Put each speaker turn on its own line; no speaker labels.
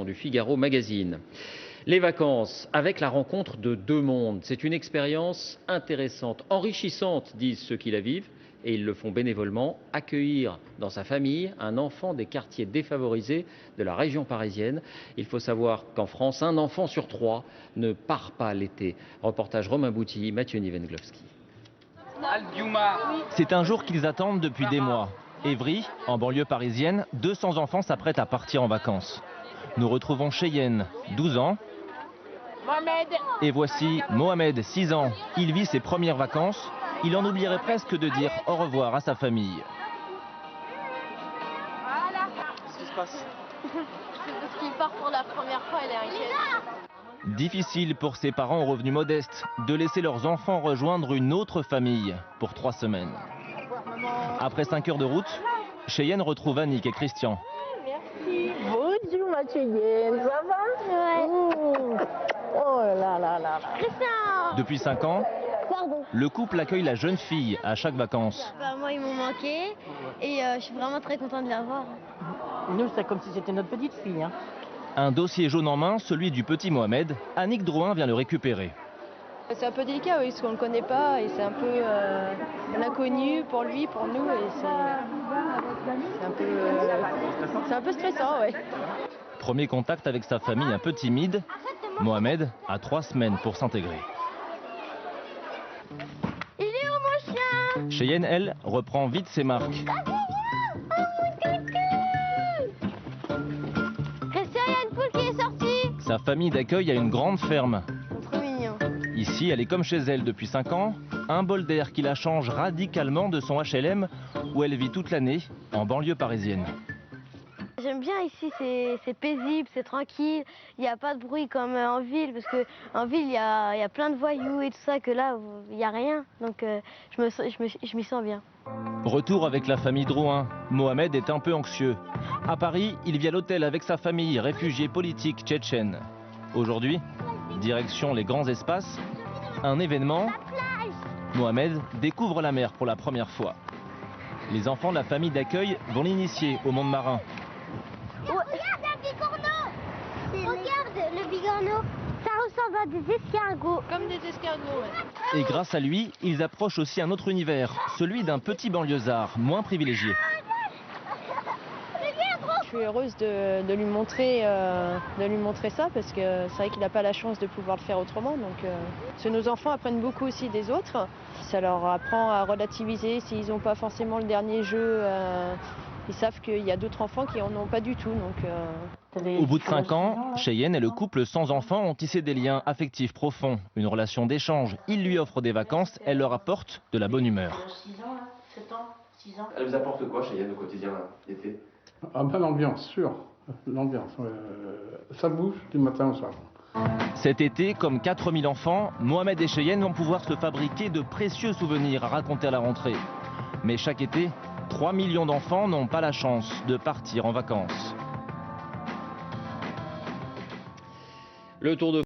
Du Figaro Magazine. Les vacances avec la rencontre de deux mondes, c'est une expérience intéressante, enrichissante, disent ceux qui la vivent, et ils le font bénévolement, accueillir dans sa famille un enfant des quartiers défavorisés de la région parisienne. Il faut savoir qu'en France, un enfant sur trois ne part pas l'été. Reportage Romain Boutilly, Mathieu Nivenglowski.
C'est un jour qu'ils attendent depuis des mois. Évry, en banlieue parisienne, 200 enfants s'apprêtent à partir en vacances. Nous retrouvons Cheyenne, 12 ans. Et voici Mohamed, 6 ans. Il vit ses premières vacances. Il en oublierait presque de dire au revoir à sa famille.
Qu'est-ce qui se passe? Parce qu'il part pour la première fois, il est inquiet.
Difficile pour ses parents aux revenus modestes de laisser leurs enfants rejoindre une autre famille pour 3 semaines. Après 5 heures de route, Cheyenne retrouve Annick et Christian.
Bonjour ma Cheyenne, ça va? Ouais. Oh là là là là.
Depuis 5 ans, le couple accueille la jeune fille à chaque vacances.
Moi, ils m'ont manqué et je suis vraiment très contente de la voir.
Nous, c'est comme si c'était notre petite fille. Hein.
Un dossier jaune en main, celui du petit Mohamed. Annick Drouin vient le récupérer.
C'est un peu délicat, oui, parce qu'on ne le connaît pas et c'est un peu l'inconnu pour lui, pour nous, et c'est un peu stressant, ouais.
Premier contact avec sa famille un peu timide. Mohamed a 3 semaines pour s'intégrer.
Il est où mon chien?
Cheyenne, elle, reprend vite ses marques.
Christian, il y a une poule qui est sortie.
Sa famille d'accueil a une grande ferme.
Trop mignon.
Ici, elle est comme chez elle depuis 5 ans. Un bol d'air qui la change radicalement de son HLM où elle vit toute l'année en banlieue parisienne.
J'aime bien ici, c'est paisible, c'est tranquille. Il n'y a pas de bruit comme en ville, parce qu'en ville, il y a plein de voyous et tout ça, que là, il n'y a rien. Donc je m'y sens bien.
Retour avec la famille Drouin. Mohamed est un peu anxieux. À Paris, il vit à l'hôtel avec sa famille, réfugiée politique tchétchène. Aujourd'hui, direction les grands espaces. Un événement. Mohamed découvre la mer pour la première fois. Les enfants de la famille d'accueil vont l'initier au monde marin.
Regarde un bigorneau! Regarde le bigorneau! Ça ressemble à des escargots.
Comme des escargots, ouais.
Et grâce à lui, ils approchent aussi un autre univers, celui d'un petit banlieusard moins privilégié.
Je suis heureuse de lui montrer ça, parce que c'est vrai qu'il n'a pas la chance de pouvoir le faire autrement. Donc, parce que nos enfants apprennent beaucoup aussi des autres. Ça leur apprend à relativiser s'ils n'ont pas forcément le dernier jeu. Ils savent qu'il y a d'autres enfants qui n'en ont pas du tout. Donc,
Au bout de 5 ans, Cheyenne et le couple sans enfants ont tissé des liens affectifs profonds, une relation d'échange. Il lui offre des vacances, elle leur apporte de la bonne humeur.
6 ans, 7 ans, 6 ans.
Elle vous apporte quoi, Cheyenne, au quotidien, l'été?
Ah ben l'ambiance, sûr. L'ambiance. Ça bouge du matin au soir.
Cet été, comme 4000 enfants, Mohamed et Cheyenne vont pouvoir se fabriquer de précieux souvenirs à raconter à la rentrée. Mais chaque été, 3 millions d'enfants n'ont pas la chance de partir en vacances.
Le Tour de